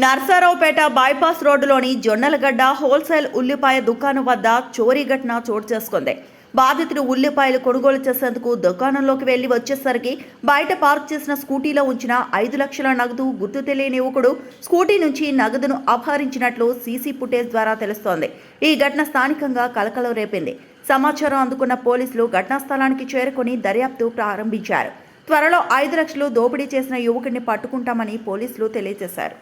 Narasaraopet bypass రోడ్డులోని Jonnalagadda wholesale ఉల్లిపాయ దుకాణం వద్ద చోరీ ఘటన చోటు చేసుకుంది. బాధితుడు ఉల్లిపాయలు కొనుగోలు చేసేందుకు దుకాణంలోకి వెళ్లి వచ్చేసరికి బయట పార్క్ చేసిన స్కూటీలో ఉంచిన 5 లక్షల నగదు గుర్తు తెలియని యువకుడు స్కూటీ నుంచి నగదును అపహరించినట్లు సీసీ ఫుటేజ్ ద్వారా తెలుస్తోంది. ఈ ఘటన స్థానికంగా కలకలం రేపింది. సమాచారం అందుకున్న పోలీసులు ఘటనా స్థలానికి చేరుకుని దర్యాప్తు ప్రారంభించారు. త్వరలో 5 లక్షలు దోపిడీ చేసిన యువకుడిని పట్టుకుంటామని పోలీసులు తెలియజేశారు.